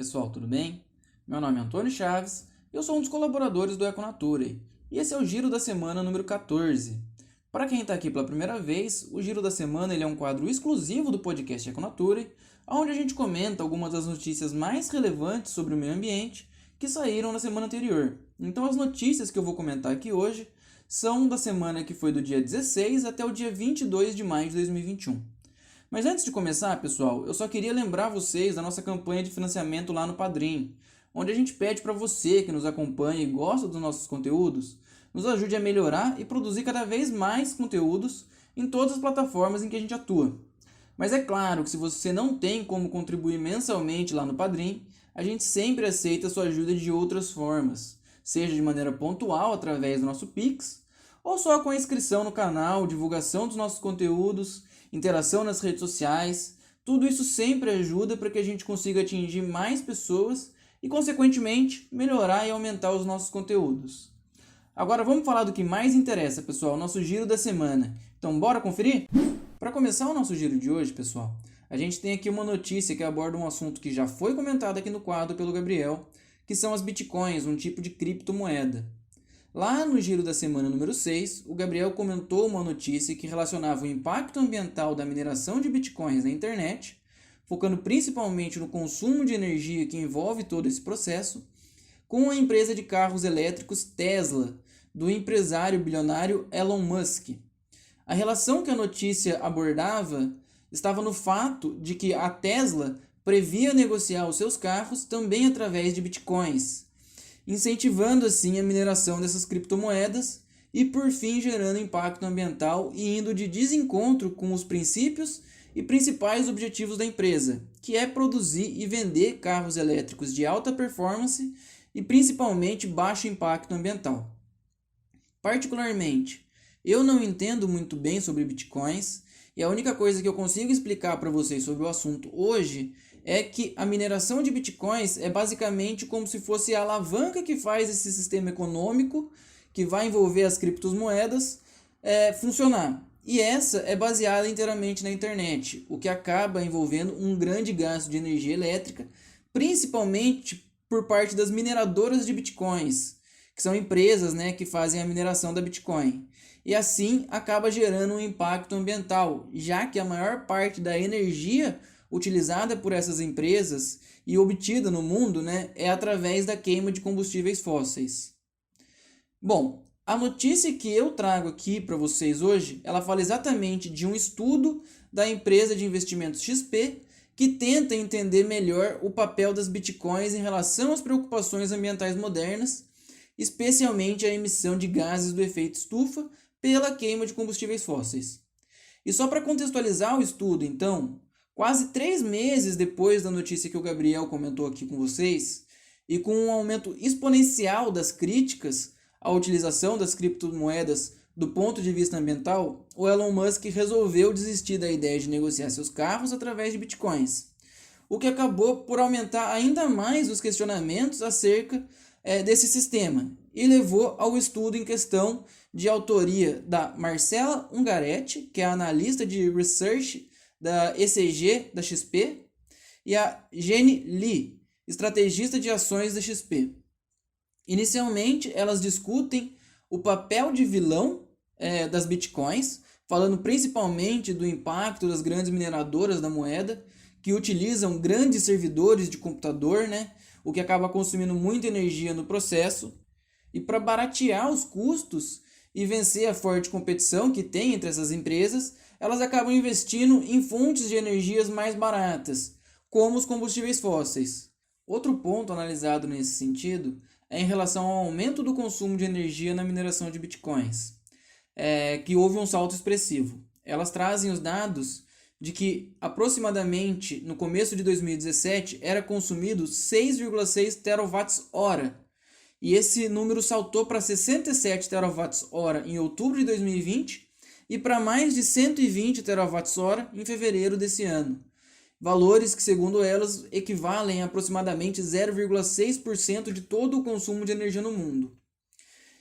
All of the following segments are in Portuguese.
pessoal, tudo bem? Meu nome é Antônio Chaves, eu sou um dos colaboradores do Econature e esse é o Giro da Semana número 14. Para quem está aqui pela primeira vez, o Giro da Semana ele é um quadro exclusivo do podcast Econature, onde a gente comenta algumas das notícias mais relevantes sobre o meio ambiente que saíram na semana anterior. Então as notícias que eu vou comentar aqui hoje são da semana que foi do dia 16 até o dia 22 de maio de 2021. Mas antes de começar, pessoal, eu só queria lembrar vocês da nossa campanha de financiamento lá no Padrim, onde a gente pede para você que nos acompanha e gosta dos nossos conteúdos, nos ajude a melhorar e produzir cada vez mais conteúdos em todas as plataformas em que a gente atua. Mas é claro que se você não tem como contribuir mensalmente lá no Padrim, a gente sempre aceita a sua ajuda de outras formas, seja de maneira pontual através do nosso Pix, ou só com a inscrição no canal, divulgação dos nossos conteúdos, interação nas redes sociais. Tudo isso sempre ajuda para que a gente consiga atingir mais pessoas e, consequentemente, melhorar e aumentar os nossos conteúdos. Agora vamos falar do que mais interessa, pessoal, o nosso giro da semana. Então, bora conferir? Para começar o nosso giro de hoje, pessoal, a gente tem aqui uma notícia que aborda um assunto que já foi comentado aqui no quadro pelo Gabriel, que são as bitcoins, um tipo de criptomoeda. Lá no giro da semana número 6, o Gabriel comentou uma notícia que relacionava o impacto ambiental da mineração de bitcoins na internet, focando principalmente no consumo de energia que envolve todo esse processo, com a empresa de carros elétricos Tesla, do empresário bilionário Elon Musk. A relação que a notícia abordava estava no fato de que a Tesla previa negociar os seus carros também através de bitcoins, incentivando assim a mineração dessas criptomoedas e por fim gerando impacto ambiental e indo de desencontro com os princípios e principais objetivos da empresa, que é produzir e vender carros elétricos de alta performance e principalmente baixo impacto ambiental. Particularmente, eu não entendo muito bem sobre bitcoins e a única coisa que eu consigo explicar para vocês sobre o assunto hoje é que a mineração de bitcoins é basicamente como se fosse a alavanca que faz esse sistema econômico que vai envolver as criptomoedas funcionar. E essa é baseada inteiramente na internet, o que acaba envolvendo um grande gasto de energia elétrica, principalmente por parte das mineradoras de bitcoins, que são empresas, que fazem a mineração da Bitcoin. E assim acaba gerando um impacto ambiental, já que a maior parte da energia utilizada por essas empresas e obtida no mundo é através da queima de combustíveis fósseis. Bom, a notícia que eu trago aqui para vocês hoje, ela fala exatamente de um estudo da empresa de investimentos XP que tenta entender melhor o papel das bitcoins em relação às preocupações ambientais modernas, especialmente a emissão de gases do efeito estufa pela queima de combustíveis fósseis. E só para contextualizar o estudo, então, quase 3 meses depois da notícia que o Gabriel comentou aqui com vocês, e com um aumento exponencial das críticas à utilização das criptomoedas do ponto de vista ambiental, o Elon Musk resolveu desistir da ideia de negociar seus carros através de bitcoins, o que acabou por aumentar ainda mais os questionamentos acerca desse sistema e levou ao estudo em questão de autoria da Marcela Ungaretti, que é analista de research da ECG da XP, e a Jenny Lee, estrategista de ações da XP. Inicialmente, elas discutem o papel de vilão das bitcoins, falando principalmente do impacto das grandes mineradoras da moeda, que utilizam grandes servidores de computador, o que acaba consumindo muita energia no processo. E para baratear os custos e vencer a forte competição que tem entre essas empresas, elas acabam investindo em fontes de energias mais baratas, como os combustíveis fósseis. Outro ponto analisado nesse sentido é em relação ao aumento do consumo de energia na mineração de bitcoins, que houve um salto expressivo. Elas trazem os dados de que aproximadamente no começo de 2017 era consumido 6,6 terawatts-hora, e esse número saltou para 67 terawatts-hora em outubro de 2020 e para mais de 120 terawatts-hora em fevereiro desse ano. Valores que, segundo elas, equivalem a aproximadamente 0,6% de todo o consumo de energia no mundo.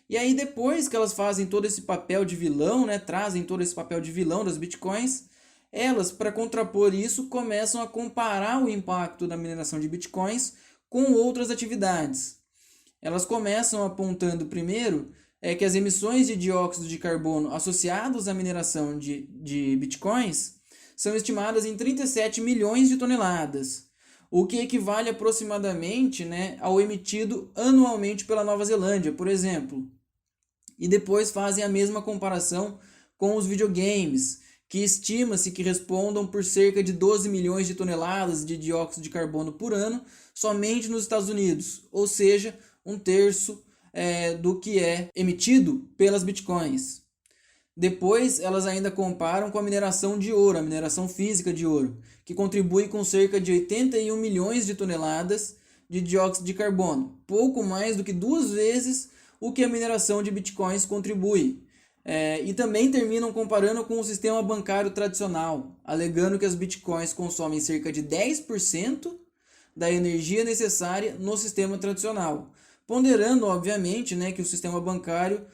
E aí, depois que elas fazem todo esse papel de vilão, trazem todo esse papel de vilão das bitcoins, elas, para contrapor isso, começam a comparar o impacto da mineração de bitcoins com outras atividades. Elas começam apontando primeiro que as emissões de dióxido de carbono associadas à mineração de bitcoins são estimadas em 37 milhões de toneladas, o que equivale aproximadamente, né, ao emitido anualmente pela Nova Zelândia, por exemplo. E depois fazem a mesma comparação com os videogames, que estima-se que respondam por cerca de 12 milhões de toneladas de dióxido de carbono por ano somente nos Estados Unidos, ou seja, um terço do que é emitido pelas bitcoins. Depois, elas ainda comparam com a mineração de ouro, a mineração física de ouro, que contribui com cerca de 81 milhões de toneladas de dióxido de carbono, pouco mais do que 2 vezes o que a mineração de bitcoins contribui. E também terminam comparando com o sistema bancário tradicional, alegando que as bitcoins consomem cerca de 10% da energia necessária no sistema tradicional, ponderando, obviamente, né, que o sistema bancário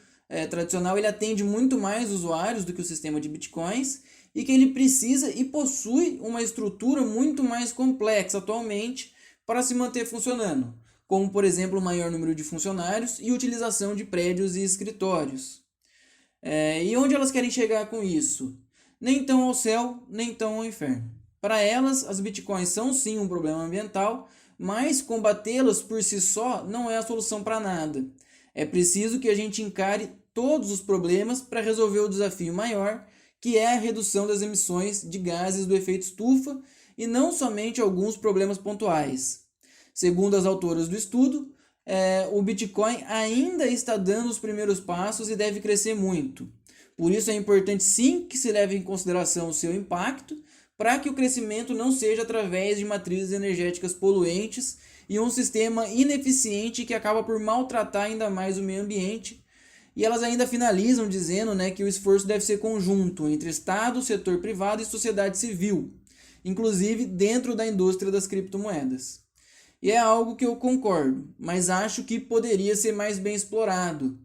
tradicional ele atende muito mais usuários do que o sistema de bitcoins e que ele precisa e possui uma estrutura muito mais complexa atualmente para se manter funcionando, como, por exemplo, o maior número de funcionários e utilização de prédios e escritórios. E onde elas querem chegar com isso? Nem tão ao céu, nem tão ao inferno. Para elas, as bitcoins são sim um problema ambiental, mas combatê-las por si só não é a solução para nada. É preciso que a gente encare todos os problemas para resolver o desafio maior, que é a redução das emissões de gases do efeito estufa e não somente alguns problemas pontuais. Segundo as autoras do estudo, o Bitcoin ainda está dando os primeiros passos e deve crescer muito. Por isso é importante sim que se leve em consideração o seu impacto, para que o crescimento não seja através de matrizes energéticas poluentes e um sistema ineficiente que acaba por maltratar ainda mais o meio ambiente. E elas ainda finalizam dizendo, né, que o esforço deve ser conjunto entre Estado, setor privado e sociedade civil, inclusive dentro da indústria das criptomoedas. E é algo que eu concordo, mas acho que poderia ser mais bem explorado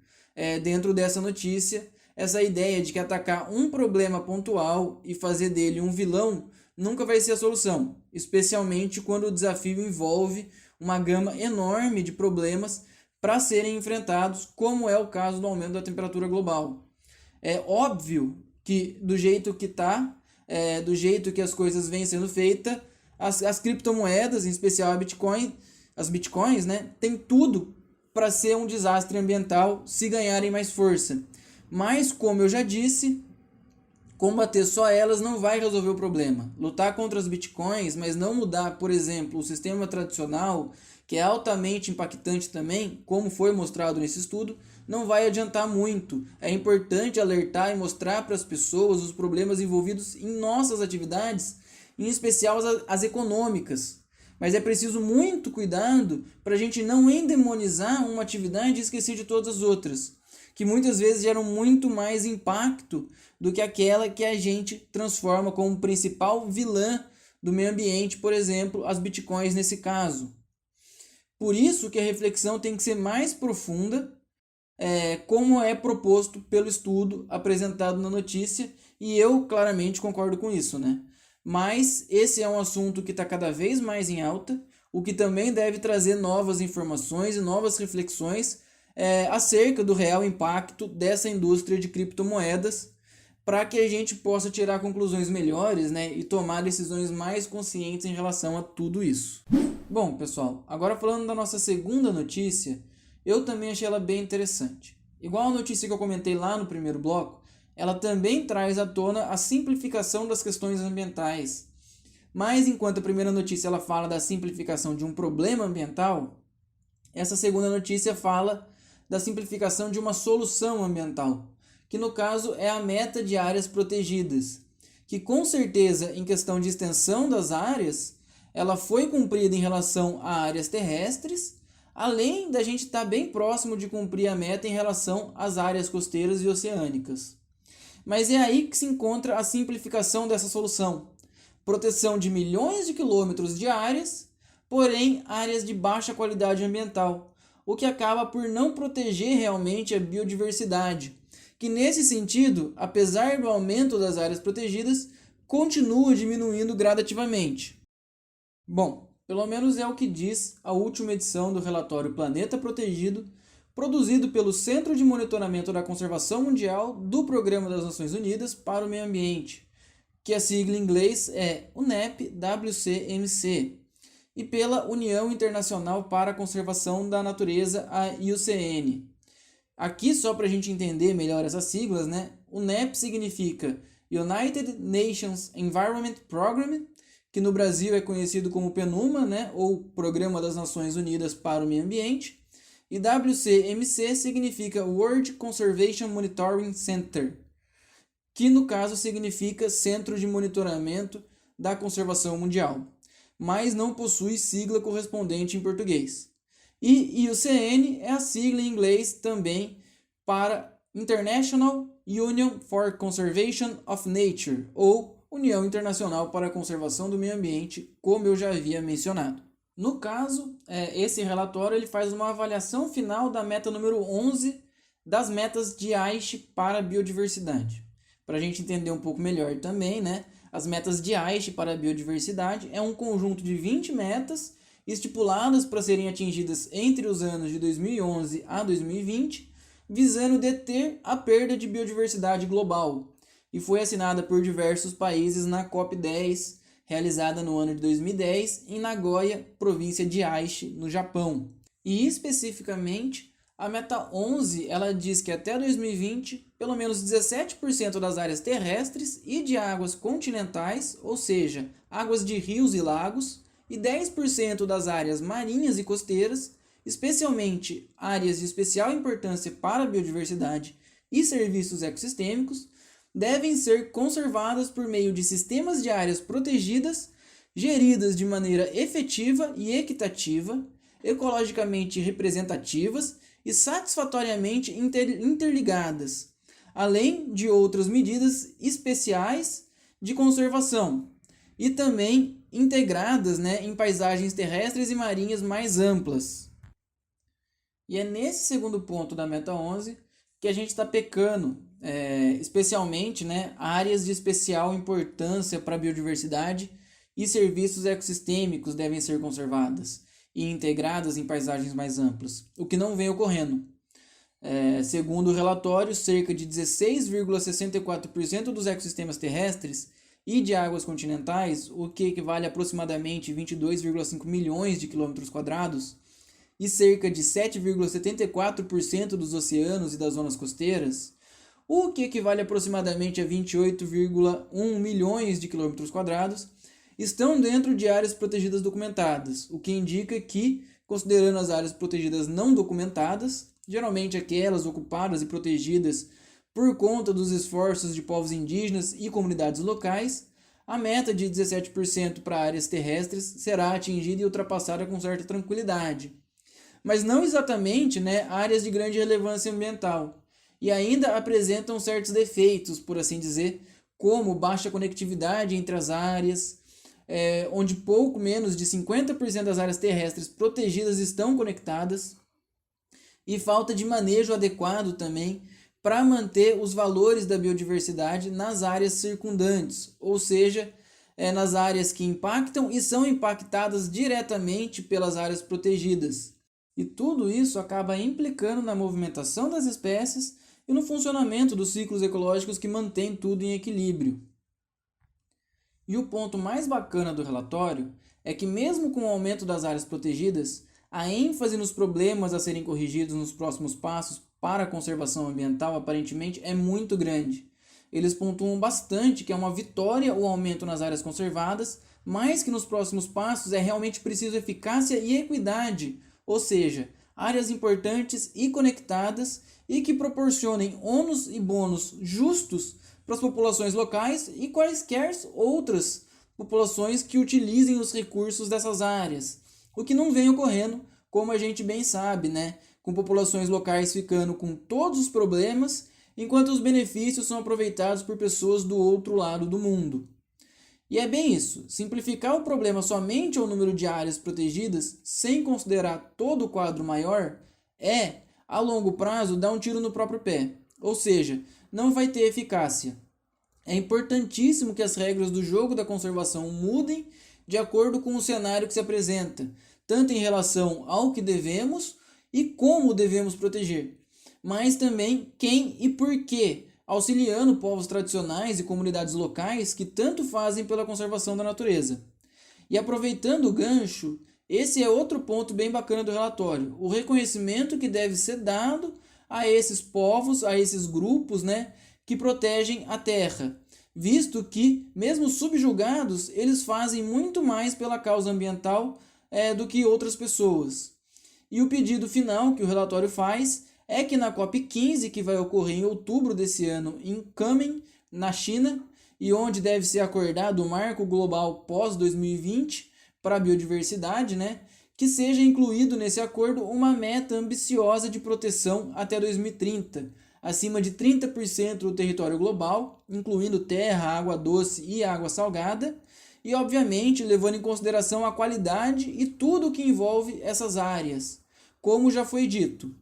dentro dessa notícia. Essa ideia de que atacar um problema pontual e fazer dele um vilão nunca vai ser a solução, especialmente quando o desafio envolve uma gama enorme de problemas para serem enfrentados, como é o caso do aumento da temperatura global. É óbvio que do jeito que está, do jeito que as coisas vêm sendo feitas, as criptomoedas, em especial as bitcoins, né, tem tudo para ser um desastre ambiental se ganharem mais força. Mas, como eu já disse, combater só elas não vai resolver o problema. Lutar contra as bitcoins, mas não mudar, por exemplo, o sistema tradicional, que é altamente impactante também, como foi mostrado nesse estudo, não vai adiantar muito. É importante alertar e mostrar para as pessoas os problemas envolvidos em nossas atividades, em especial as econômicas. Mas é preciso muito cuidado para a gente não endemonizar uma atividade e esquecer de todas as outras, que muitas vezes geram muito mais impacto do que aquela que a gente transforma como principal vilã do meio ambiente, por exemplo, as bitcoins nesse caso. Por isso que a reflexão tem que ser mais profunda, como é proposto pelo estudo apresentado na notícia, e eu claramente concordo com isso, né? Mas esse é um assunto que está cada vez mais em alta, o que também deve trazer novas informações e novas reflexões acerca do real impacto dessa indústria de criptomoedas, para que a gente possa tirar conclusões melhores, né, e tomar decisões mais conscientes em relação a tudo isso. Bom, pessoal, agora falando da nossa segunda notícia, eu também achei ela bem interessante. Igual a notícia que eu comentei lá no primeiro bloco, ela também traz à tona a simplificação das questões ambientais. Mas enquanto a primeira notícia ela fala da simplificação de um problema ambiental, essa segunda notícia fala da simplificação de uma solução ambiental, que no caso é a meta de áreas protegidas, que com certeza em questão de extensão das áreas, ela foi cumprida em relação a áreas terrestres, além da gente estar bem próximo de cumprir a meta em relação às áreas costeiras e oceânicas. Mas é aí que se encontra a simplificação dessa solução. Proteção de milhões de quilômetros de áreas, porém áreas de baixa qualidade ambiental, o que acaba por não proteger realmente a biodiversidade, que nesse sentido, apesar do aumento das áreas protegidas, continua diminuindo gradativamente. Bom, Pelo menos é o que diz a última edição do relatório Planeta Protegido, produzido pelo Centro de Monitoramento da Conservação Mundial do Programa das Nações Unidas para o Meio Ambiente, que a sigla em inglês é UNEP-WCMC, e pela União Internacional para a Conservação da Natureza, a IUCN. Aqui, só para a gente entender melhor essas siglas, né? UNEP significa United Nations Environment Program, que no Brasil é conhecido como PNUMA, né? Ou Programa das Nações Unidas para o Meio Ambiente. E WCMC significa World Conservation Monitoring Center, que no caso significa Centro de Monitoramento da Conservação Mundial, mas não possui sigla correspondente em português. E IUCN é a sigla em inglês também para International Union for Conservation of Nature, ou União Internacional para a Conservação do Meio Ambiente, como eu já havia mencionado. No caso, esse relatório ele faz uma avaliação final da meta número 11 das metas de Aichi para a biodiversidade. Para a gente entender um pouco melhor também, né? As metas de Aichi para a biodiversidade é um conjunto de 20 metas estipuladas para serem atingidas entre os anos de 2011 a 2020, visando deter a perda de biodiversidade global, e foi assinada por diversos países na COP10, realizada no ano de 2010 em Nagoya, província de Aichi, no Japão. E especificamente, a meta 11 ela diz que até 2020, pelo menos 17% das áreas terrestres e de águas continentais, ou seja, águas de rios e lagos, e 10% das áreas marinhas e costeiras, especialmente áreas de especial importância para a biodiversidade e serviços ecossistêmicos, devem ser conservadas por meio de sistemas de áreas protegidas, geridas de maneira efetiva e equitativa, ecologicamente representativas e satisfatoriamente interligadas, além de outras medidas especiais de conservação, e também integradas, né, em paisagens terrestres e marinhas mais amplas. E é nesse segundo ponto da meta 11 que a gente está pecando, especialmente, né, áreas de especial importância para a biodiversidade e serviços ecossistêmicos devem ser conservadas e integradas em paisagens mais amplas, o que não vem ocorrendo. Segundo o relatório, cerca de 16,64% dos ecossistemas terrestres e de águas continentais, o que equivale a aproximadamente 22,5 milhões de quilômetros quadrados, e cerca de 7,74% dos oceanos e das zonas costeiras, o que equivale aproximadamente a 28,1 milhões de quilômetros quadrados, estão dentro de áreas protegidas documentadas, o que indica que, considerando as áreas protegidas não documentadas, geralmente aquelas ocupadas e protegidas por conta dos esforços de povos indígenas e comunidades locais, a meta de 17% para áreas terrestres será atingida e ultrapassada com certa tranquilidade. Mas não exatamente, né, áreas de grande relevância ambiental, e ainda apresentam certos defeitos, por assim dizer, como baixa conectividade entre as áreas, onde pouco menos de 50% das áreas terrestres protegidas estão conectadas, e falta de manejo adequado também para manter os valores da biodiversidade nas áreas circundantes, ou seja, nas áreas que impactam e são impactadas diretamente pelas áreas protegidas. E tudo isso acaba implicando na movimentação das espécies e no funcionamento dos ciclos ecológicos que mantêm tudo em equilíbrio. E o ponto mais bacana do relatório é que, mesmo com o aumento das áreas protegidas, a ênfase nos problemas a serem corrigidos nos próximos passos para a conservação ambiental aparentemente é muito grande. Eles pontuam bastante que é uma vitória o aumento nas áreas conservadas, mas que nos próximos passos é realmente preciso eficácia e equidade, ou seja, áreas importantes e conectadas e que proporcionem ônus e bônus justos para as populações locais e quaisquer outras populações que utilizem os recursos dessas áreas, o que não vem ocorrendo, como a gente bem sabe, né? Com populações locais ficando com todos os problemas, enquanto os benefícios são aproveitados por pessoas do outro lado do mundo. E é bem isso, simplificar o problema somente ao número de áreas protegidas, sem considerar todo o quadro maior, a longo prazo, dar um tiro no próprio pé, ou seja, não vai ter eficácia. É importantíssimo que as regras do jogo da conservação mudem de acordo com o cenário que se apresenta, tanto em relação ao que devemos e como devemos proteger, mas também quem e por quê, auxiliando povos tradicionais e comunidades locais que tanto fazem pela conservação da natureza. E aproveitando o gancho, esse é outro ponto bem bacana do relatório, o reconhecimento que deve ser dado a esses povos, a esses grupos, né, que protegem a terra, visto que, mesmo subjugados, eles fazem muito mais pela causa ambiental do que outras pessoas. E o pedido final que o relatório faz é que na COP15, que vai ocorrer em outubro desse ano em Kunming, na China, e onde deve ser acordado o marco global pós-2020 para a biodiversidade, né, que seja incluído nesse acordo uma meta ambiciosa de proteção até 2030, acima de 30% do território global, incluindo terra, água doce e água salgada, e obviamente levando em consideração a qualidade e tudo o que envolve essas áreas, como já foi dito.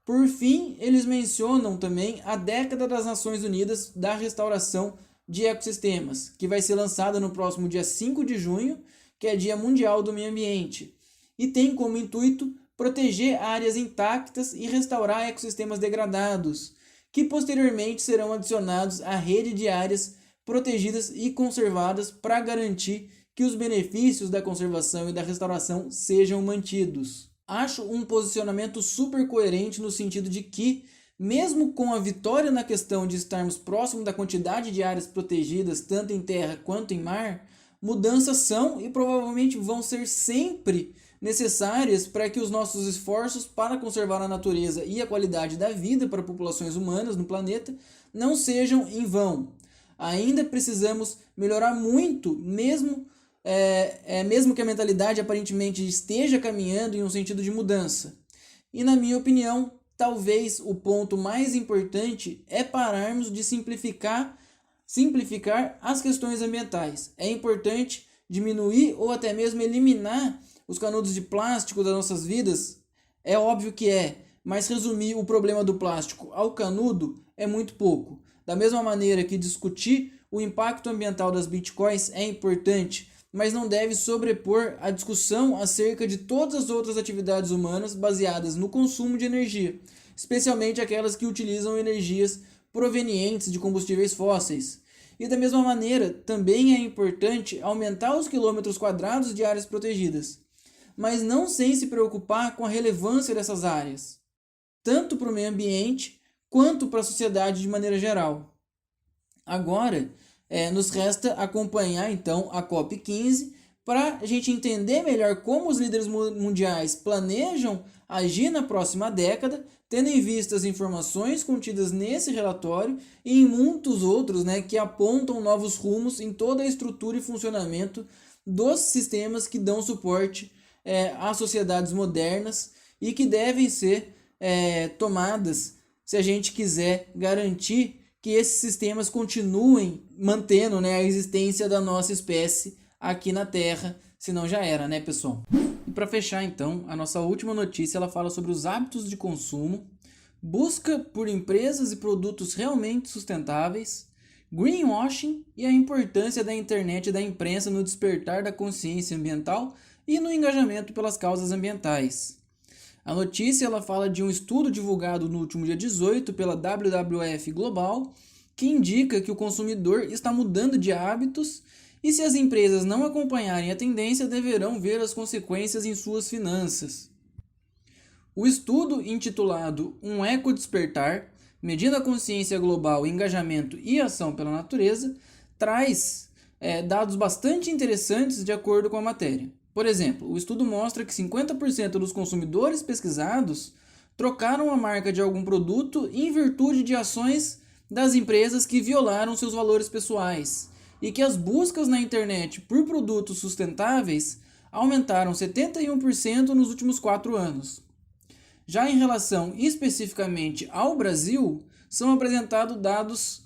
Por fim, eles mencionam também a Década das Nações Unidas da Restauração de Ecossistemas, que vai ser lançada no próximo dia 5 de junho, que é Dia Mundial do Meio Ambiente, e tem como intuito proteger áreas intactas e restaurar ecossistemas degradados, que posteriormente serão adicionados à rede de áreas protegidas e conservadas para garantir que os benefícios da conservação e da restauração sejam mantidos. Acho um posicionamento super coerente no sentido de que, mesmo com a vitória na questão de estarmos próximo da quantidade de áreas protegidas, tanto em terra quanto em mar, mudanças são e provavelmente vão ser sempre necessárias para que os nossos esforços para conservar a natureza e a qualidade da vida para populações humanas no planeta não sejam em vão. Ainda precisamos melhorar muito, mesmo que a mentalidade aparentemente esteja caminhando em um sentido de mudança. E na minha opinião, talvez o ponto mais importante é pararmos de simplificar as questões ambientais. É importante diminuir ou até mesmo eliminar os canudos de plástico das nossas vidas? É óbvio que é, mas resumir o problema do plástico ao canudo é muito pouco. Da mesma maneira que discutir o impacto ambiental das bitcoins é importante, mas não deve sobrepor a discussão acerca de todas as outras atividades humanas baseadas no consumo de energia, especialmente aquelas que utilizam energias provenientes de combustíveis fósseis. E da mesma maneira, também é importante aumentar os quilômetros quadrados de áreas protegidas, mas não sem se preocupar com a relevância dessas áreas, tanto para o meio ambiente quanto para a sociedade de maneira geral. Agora, nos resta acompanhar então a COP15 para a gente entender melhor como os líderes mundiais planejam agir na próxima década, tendo em vista as informações contidas nesse relatório e em muitos outros, né, que apontam novos rumos em toda a estrutura e funcionamento dos sistemas que dão suporte às sociedades modernas e que devem ser tomadas se a gente quiser garantir que esses sistemas continuem mantendo, né, a existência da nossa espécie aqui na Terra, senão já era, né, pessoal? E para fechar, então, a nossa última notícia ela fala sobre os hábitos de consumo, busca por empresas e produtos realmente sustentáveis, greenwashing e a importância da internet e da imprensa no despertar da consciência ambiental e no engajamento pelas causas ambientais. A notícia ela fala de um estudo divulgado no último dia 18 pela WWF Global, que indica que o consumidor está mudando de hábitos e se as empresas não acompanharem a tendência, deverão ver as consequências em suas finanças. O estudo, intitulado Um Eco-Despertar, medindo a consciência global, engajamento e ação pela natureza, traz dados bastante interessantes de acordo com a matéria. Por exemplo, o estudo mostra que 50% dos consumidores pesquisados trocaram a marca de algum produto em virtude de ações das empresas que violaram seus valores pessoais, e que as buscas na internet por produtos sustentáveis aumentaram 71% nos últimos 4 anos. Já em relação especificamente ao Brasil, são apresentados dados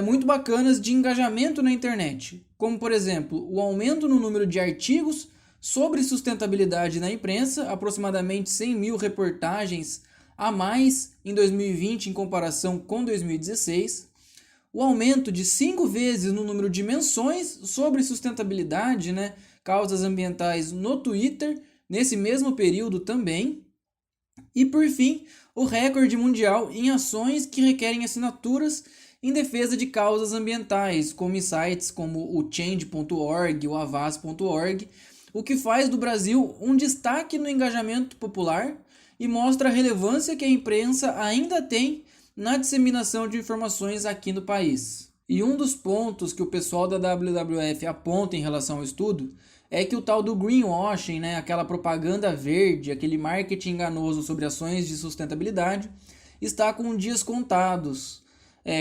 muito bacanas de engajamento na internet, como por exemplo, o aumento no número de artigos sobre sustentabilidade na imprensa, aproximadamente 100 mil reportagens a mais em 2020 em comparação com 2016, o aumento de 5 vezes no número de menções sobre sustentabilidade, né, causas ambientais no Twitter, nesse mesmo período também. E por fim, o recorde mundial em ações que requerem assinaturas em defesa de causas ambientais, como em sites como o Change.org, o Avaz.org, o que faz do Brasil um destaque no engajamento popular e mostra a relevância que a imprensa ainda tem na disseminação de informações aqui no país. E um dos pontos que o pessoal da WWF aponta em relação ao estudo é que o tal do greenwashing, né, aquela propaganda verde, aquele marketing enganoso sobre ações de sustentabilidade, está com dias contados.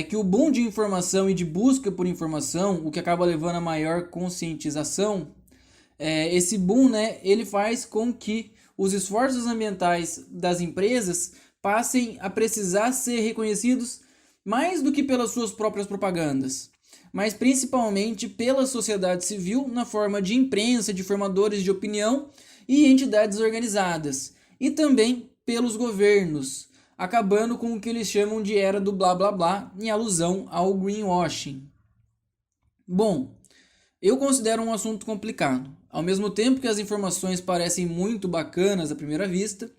Que o boom de informação e de busca por informação, o que acaba levando a maior conscientização, esse boom, né, ele faz com que os esforços ambientais das empresas passem a precisar ser reconhecidos mais do que pelas suas próprias propagandas, mas principalmente pela sociedade civil na forma de imprensa, de formadores de opinião e entidades organizadas, e também pelos governos, acabando com o que eles chamam de era do blá blá blá, em alusão ao greenwashing. Bom, eu considero um assunto complicado. Ao mesmo tempo que as informações parecem muito bacanas à primeira vista,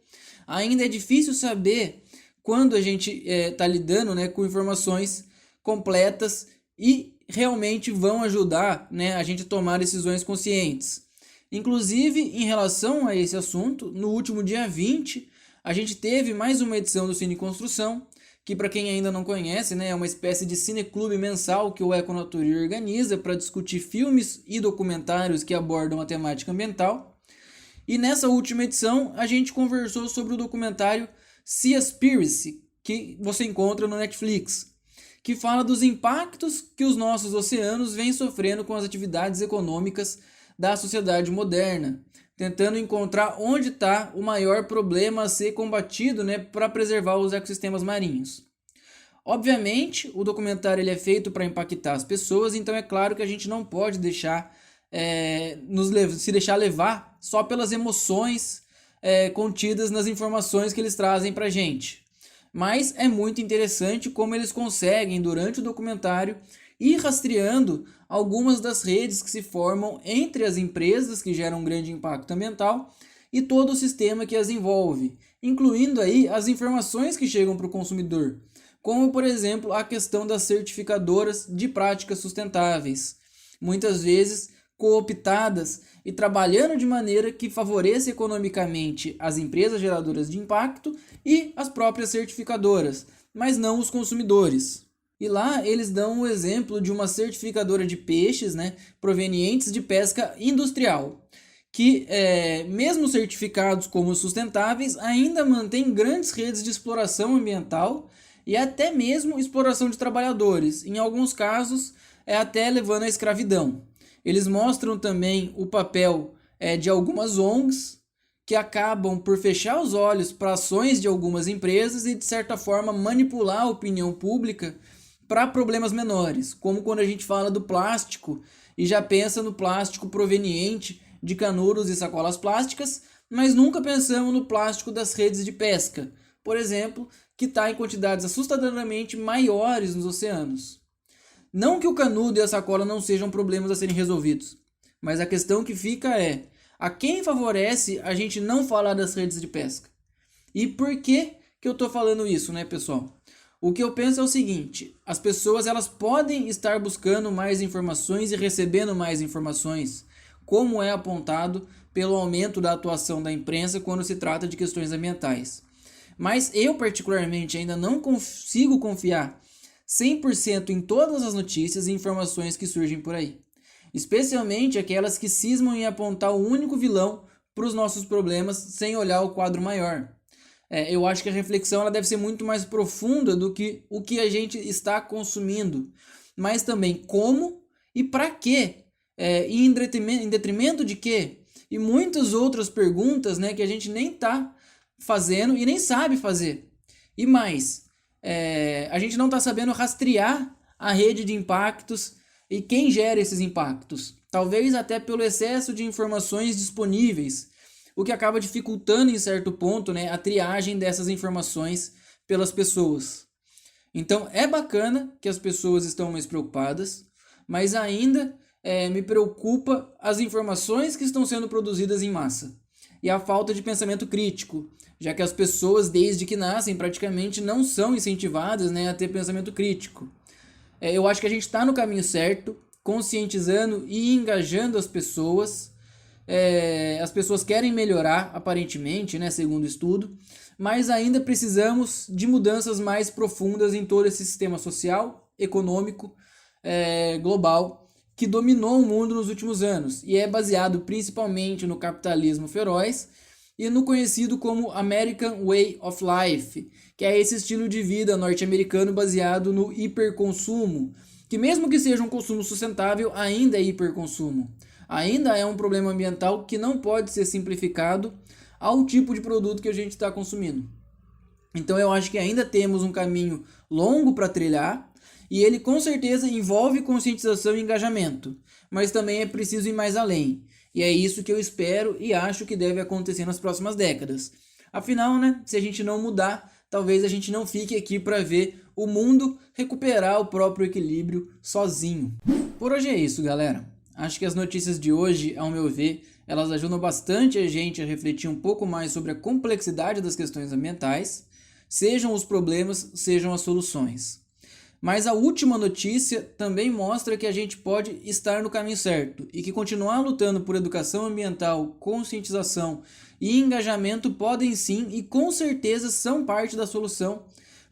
ainda é difícil saber quando a gente está lidando, né, com informações completas e realmente vão ajudar, né, a gente a tomar decisões conscientes. Inclusive, em relação a esse assunto, no último dia 20, a gente teve mais uma edição do Cine Construção, que para quem ainda não conhece, né, é uma espécie de cineclube mensal que o Econatura organiza para discutir filmes e documentários que abordam a temática ambiental. E nessa última edição, a gente conversou sobre o documentário Seaspiracy, que você encontra no Netflix, que fala dos impactos que os nossos oceanos vêm sofrendo com as atividades econômicas da sociedade moderna, tentando encontrar onde está o maior problema a ser combatido, né, para preservar os ecossistemas marinhos. Obviamente, o documentário ele é feito para impactar as pessoas, então é claro que a gente não pode deixar se deixar levar só pelas emoções contidas nas informações que eles trazem para a gente. Mas é muito interessante como eles conseguem, durante o documentário, ir rastreando algumas das redes que se formam entre as empresas que geram um grande impacto ambiental e todo o sistema que as envolve, incluindo aí as informações que chegam para o consumidor, como por exemplo a questão das certificadoras de práticas sustentáveis, muitas vezes cooptadas e trabalhando de maneira que favoreça economicamente as empresas geradoras de impacto e as próprias certificadoras, mas não os consumidores. E lá eles dão o exemplo de uma certificadora de peixes, né, provenientes de pesca industrial, que mesmo certificados como sustentáveis, ainda mantém grandes redes de exploração ambiental e até mesmo exploração de trabalhadores, em alguns casos até levando à escravidão. Eles mostram também o papel de algumas ONGs que acabam por fechar os olhos para ações de algumas empresas e, de certa forma, manipular a opinião pública para problemas menores, como quando a gente fala do plástico e já pensa no plástico proveniente de canudos e sacolas plásticas, mas nunca pensamos no plástico das redes de pesca, por exemplo, que está em quantidades assustadoramente maiores nos oceanos. Não que o canudo e a sacola não sejam problemas a serem resolvidos, mas a questão que fica é: a quem favorece a gente não falar das redes de pesca? E por que eu estou falando isso, né, pessoal? O que eu penso é o seguinte: as pessoas elas podem estar buscando mais informações e recebendo mais informações, como é apontado pelo aumento da atuação da imprensa quando se trata de questões ambientais. Mas eu, particularmente, ainda não consigo confiar 100% em todas as notícias e informações que surgem por aí, especialmente aquelas que cismam em apontar o único vilão para os nossos problemas sem olhar o quadro maior. Eu acho que a reflexão ela deve ser muito mais profunda do que o que a gente está consumindo, mas também como e para quê, e em detrimento de quê, e muitas outras perguntas, né, que a gente nem está fazendo e nem sabe fazer. E mais, a gente não está sabendo rastrear a rede de impactos e quem gera esses impactos. Talvez até pelo excesso de informações disponíveis, o que acaba dificultando em certo ponto, né, a triagem dessas informações pelas pessoas. Então é bacana que as pessoas estão mais preocupadas, mas ainda me preocupa as informações que estão sendo produzidas em massa e a falta de pensamento crítico, já que as pessoas, desde que nascem, praticamente não são incentivadas, né, a ter pensamento crítico. Eu acho que a gente está no caminho certo, conscientizando e engajando as pessoas. As pessoas querem melhorar, aparentemente, né, segundo o estudo, mas ainda precisamos de mudanças mais profundas em todo esse sistema social, econômico, global, que dominou o mundo nos últimos anos e é baseado principalmente no capitalismo feroz e no conhecido como American Way of Life, que é esse estilo de vida norte-americano baseado no hiperconsumo, que mesmo que seja um consumo sustentável, ainda é hiperconsumo. Ainda é um problema ambiental que não pode ser simplificado ao tipo de produto que a gente está consumindo. Então eu acho que ainda temos um caminho longo para trilhar, e ele com certeza envolve conscientização e engajamento, mas também é preciso ir mais além. E é isso que eu espero e acho que deve acontecer nas próximas décadas. Afinal, né, se a gente não mudar, talvez a gente não fique aqui para ver o mundo recuperar o próprio equilíbrio sozinho. Por hoje é isso, galera. Acho que as notícias de hoje, ao meu ver, elas ajudam bastante a gente a refletir um pouco mais sobre a complexidade das questões ambientais, sejam os problemas, sejam as soluções. Mas a última notícia também mostra que a gente pode estar no caminho certo e que continuar lutando por educação ambiental, conscientização e engajamento podem sim e com certeza são parte da solução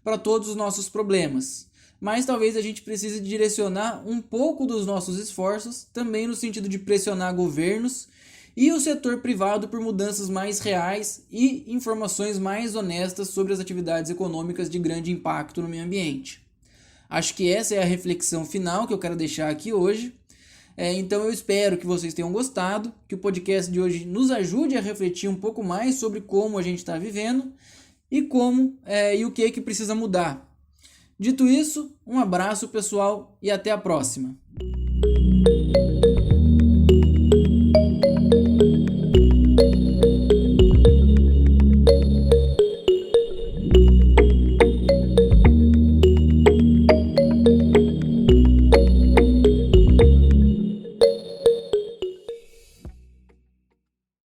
para todos os nossos problemas. Mas talvez a gente precise direcionar um pouco dos nossos esforços também no sentido de pressionar governos e o setor privado por mudanças mais reais e informações mais honestas sobre as atividades econômicas de grande impacto no meio ambiente. Acho que essa é a reflexão final que eu quero deixar aqui hoje. Então eu espero que vocês tenham gostado, que o podcast de hoje nos ajude a refletir um pouco mais sobre como a gente está vivendo e como e o que precisa mudar. Dito isso, um abraço pessoal e até a próxima.